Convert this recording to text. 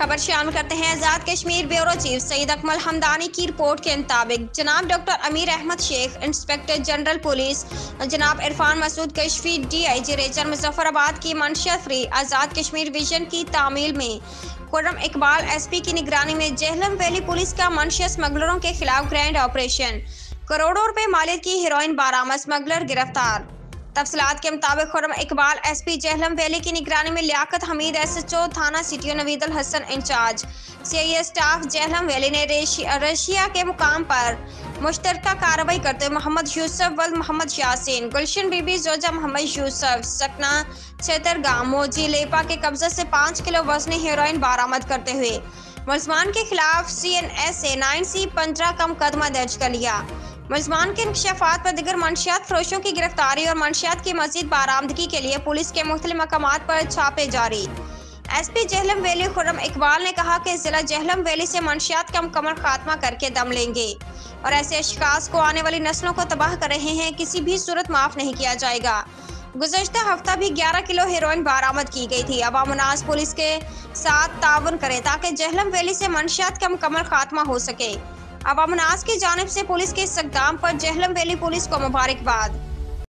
खबर शामिल करते हैं। आज़ाद कश्मीर ब्यूरो चीफ सईद अकमल हमदानी की रिपोर्ट के मुताबिक जनाब doctor Amir Ahmed Sheikh, inspector general police जनाब इरफान मसूद कशफी, DIG रेंजर मुजफ्फराबाद की मंशियत फ्री आज़ाद कश्मीर विजन की तामील में खुर्रम इकबाल SP की निगरानी में जेहलम वैली पुलिस का मंशिया स्मगलरों के खिलाफ ग्रैंड ऑपरेशन, करोड़ों रुपए मालियत की हेरोइन बरामद, स्मगलर गिरफ्तार। तफसीलात के मुताबिक खुर्रम इकबाल SP जेहलम वैली की निगरानी में लियाकत हमीद SHO थाना CTO Naveedul Hasan incharge CIA staff Jhelum valley ने रशिया के मुकाम पर मुश्तरका कार्रवाई करते हुए मोहम्मद यूसुफ वल्द मोहम्मद यासीन, गुलशन बीबी जोजा मोहम्मद यूसुफ सकना छेतरगाम मोजी लेपा के कब्जे से 5 किलो वजनी हेरोइन बरामद करते हुए मुलजमान के खिलाफ CNSA 9C15 का मुकदमा दर्ज कर लिया। मुलजमान के इंकशाफात पर दिगर मंशियात फरोशों की गिरफ्तारी और मंशियात की मजीद बरामदगी के लिए पुलिस के मुख्तलिफ मकामात पर छापे जारी। SP जेहलम वैली खुर्रम इकबाल ने कहा कि जिला जेहलम वैली से मंशियात का मुकम्मल खात्मा करके दम लेंगे और ऐसे अशखास को आने वाली नस्लों को तबाह कर रहे हैं किसी भी सूरत माफ नहीं किया जाएगा। गुज़श्ता हफ्ता भी 11 किलो हेरोइन बरामद की गई थी। अवाम उन्नास पुलिस के साथ ताउन करें ताकि जेहलम वैली से मंशियात का मुकम्मल खात्मा हो सके। अवाम उन्नास की जानिब से पुलिस के इस इक़दाम पर जेहलम वैली पुलिस को मुबारकबाद।